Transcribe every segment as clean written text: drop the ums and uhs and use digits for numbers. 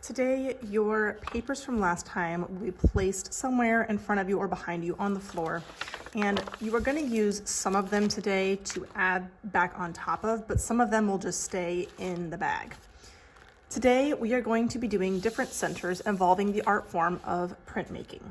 Today, your papers from last time will be placed somewhere in front of you or behind you on the floor. And you are going to use some of them today to add back on top of, but some of them will just stay in the bag. Today, we are going to be doing different centers involving the art form of printmaking.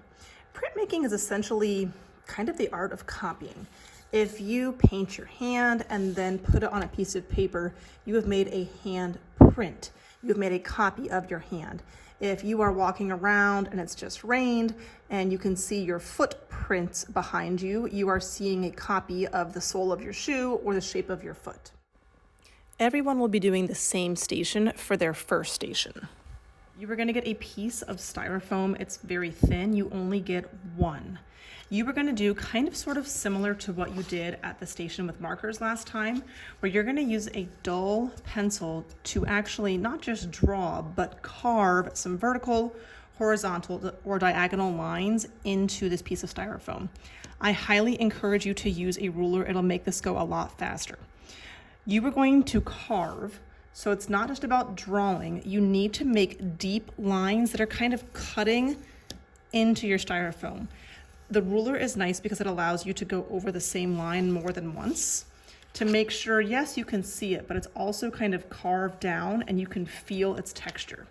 Printmaking is essentially kind of the art of copying. If you paint your hand and then put it on a piece of paper, you have made a hand print. You've made a copy of your hand. If you are walking around and it's just rained and you can see your footprints behind you, you are seeing a copy of the sole of your shoe or the shape of your foot. Everyone will be doing the same station for their first station. You are going to get a piece of styrofoam. It's very thin. You only get one. You are going to do kind of sort of similar to what you did at the station with markers last time, where you're going to use a dull pencil to actually not just draw, but carve some vertical, horizontal, or diagonal lines into this piece of styrofoam. I highly encourage you to use a ruler. It'll make this go a lot faster. You are going to carve, so it's not just about drawing. You need to make deep lines that are kind of cutting into your styrofoam. The ruler is nice because it allows you to go over the same line more than once to make sure, yes, you can see it, but it's also kind of carved down and you can feel its texture.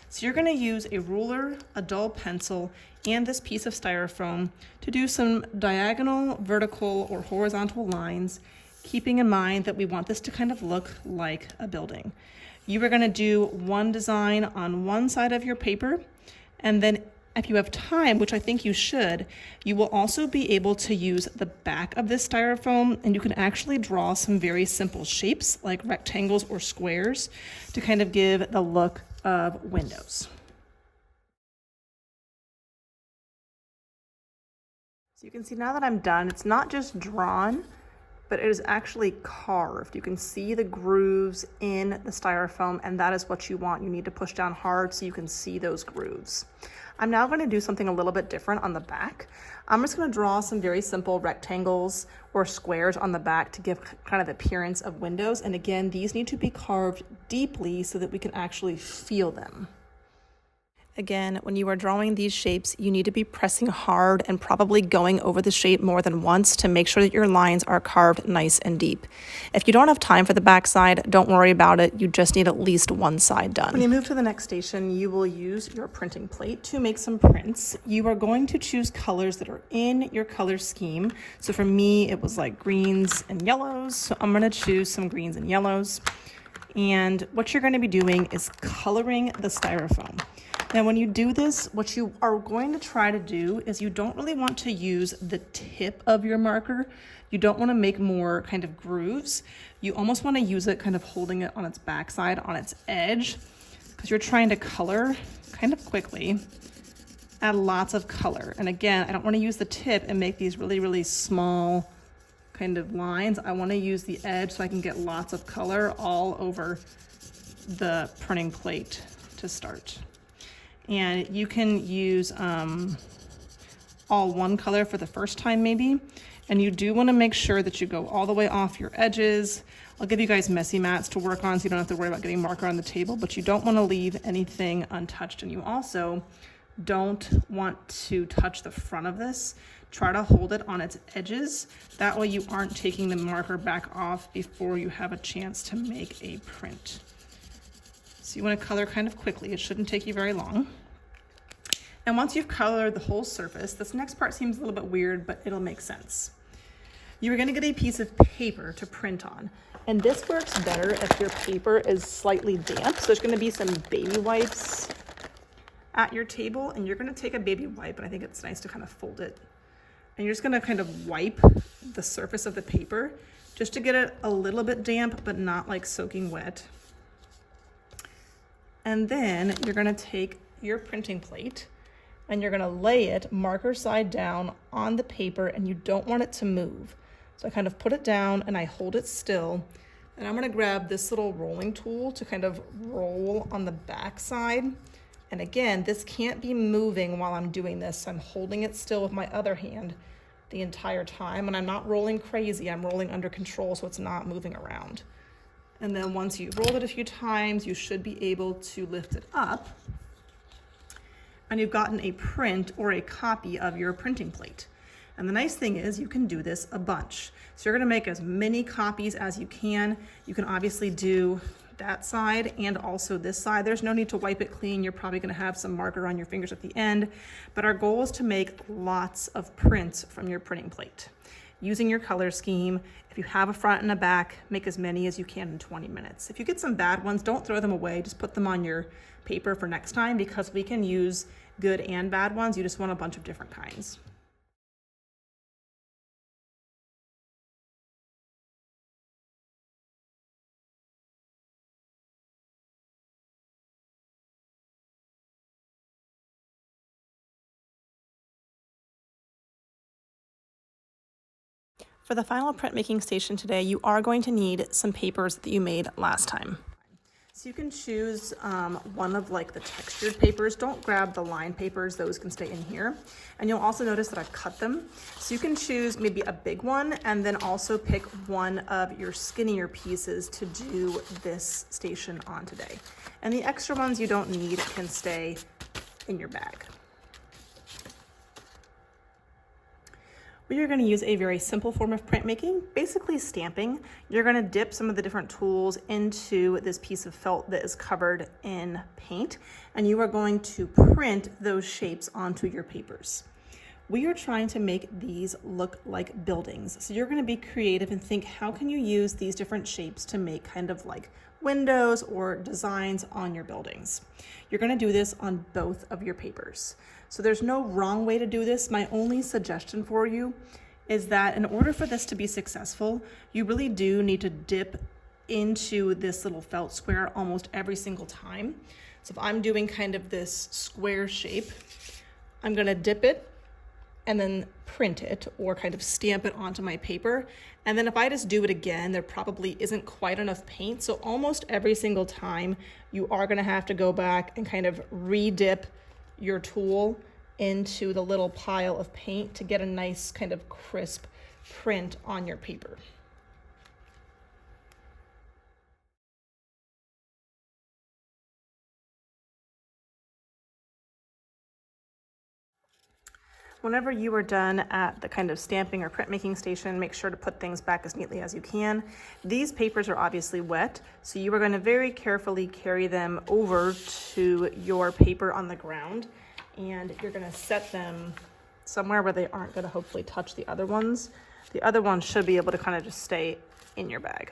So you're going to use a ruler, a dull pencil, and this piece of styrofoam to do some diagonal, vertical, or horizontal lines, keeping in mind that we want this to kind of look like a building. You are going to do one design on one side of your paper, and then if you have time, which I think you should, you will also be able to use the back of this styrofoam, and you can actually draw some very simple shapes like rectangles or squares to kind of give the look of windows. So you can see now that I'm done, it's not just drawn, but it is actually carved. You can see the grooves in the styrofoam, and that is what you want. You need to push down hard so you can see those grooves. I'm now going to do something a little bit different on the back. I'm just going to draw some very simple rectangles or squares on the back to give kind of the appearance of windows. And again, these need to be carved deeply so that we can actually feel them. Again, when you are drawing these shapes, you need to be pressing hard and probably going over the shape more than once to make sure that your lines are carved nice and deep. If you don't have time for the back side, don't worry about it. You just need at least one side done. When you move to the next station, you will use your printing plate to make some prints. You are going to choose colors that are in your color scheme. So for me, it was like greens and yellows. So I'm going to choose some greens and yellows. And what you're going to be doing is coloring the styrofoam. Now, when you do this, what you are going to try to do is you don't really want to use the tip of your marker. You don't want to make more kind of grooves. You almost want to use it kind of holding it on its backside, on its edge, because you're trying to color kind of quickly, add lots of color. And again, I don't want to use the tip and make these really, really small kind of lines. I want to use the edge so I can get lots of color all over the printing plate to start. And you can use all one color for the first time maybe. And you do want to make sure that you go all the way off your edges. I'll give you guys messy mats to work on so you don't have to worry about getting marker on the table, but you don't want to leave anything untouched. And you also don't want to touch the front of this. Try to hold it on its edges. That way you aren't taking the marker back off before you have a chance to make a print. So you want to color kind of quickly. It shouldn't take you very long. And once you've colored the whole surface, this next part seems a little bit weird, but it'll make sense. You're going to get a piece of paper to print on. And this works better if your paper is slightly damp. So there's going to be some baby wipes at your table, and you're going to take a baby wipe, and I think it's nice to kind of fold it. And you're just going to kind of wipe the surface of the paper just to get it a little bit damp, but not like soaking wet. And then you're going to take your printing plate and you're going to lay it marker side down on the paper, and you don't want it to move. So I kind of put it down and I hold it still, and I'm going to grab this little rolling tool to kind of roll on the back side. And again, this can't be moving while I'm doing this. I'm holding it still with my other hand the entire time, and I'm not rolling crazy. I'm rolling under control so it's not moving around. And then once you've rolled it a few times, you should be able to lift it up and you've gotten a print or a copy of your printing plate. And the nice thing is you can do this a bunch. So you're gonna make as many copies as you can. You can obviously do that side and also this side. There's no need to wipe it clean. You're probably gonna have some marker on your fingers at the end, but our goal is to make lots of prints from your printing plate. Using your color scheme, if you have a front and a back, make as many as you can in 20 minutes. If you get some bad ones, don't throw them away. Just put them on your paper for next time, because we can use good and bad ones. You just want a bunch of different kinds. For the final printmaking station today, you are going to need some papers that you made last time. So you can choose one of like the textured papers. Don't grab the lined papers, those can stay in here. And you'll also notice that I've cut them. So you can choose maybe a big one and then also pick one of your skinnier pieces to do this station on today. And the extra ones you don't need can stay in your bag. We are going to use a very simple form of printmaking, basically stamping. You're going to dip some of the different tools into this piece of felt that is covered in paint, and you are going to print those shapes onto your papers. We are trying to make these look like buildings. So you're going to be creative and think, how can you use these different shapes to make kind of like windows or designs on your buildings? You're going to do this on both of your papers. So there's no wrong way to do this. My only suggestion for you is that in order for this to be successful, you really do need to dip into this little felt square almost every single time. So if I'm doing kind of this square shape, I'm going to dip it and then print it or kind of stamp it onto my paper. And then if I just do it again, there probably isn't quite enough paint. So almost every single time you are going to have to go back and kind of re-dip your tool into the little pile of paint to get a nice kind of crisp print on your paper. Whenever you are done at the kind of stamping or printmaking station, make sure to put things back as neatly as you can. These papers are obviously wet, so you are going to very carefully carry them over to your paper on the ground, and you're going to set them somewhere where they aren't going to hopefully touch the other ones. The other ones should be able to kind of just stay in your bag.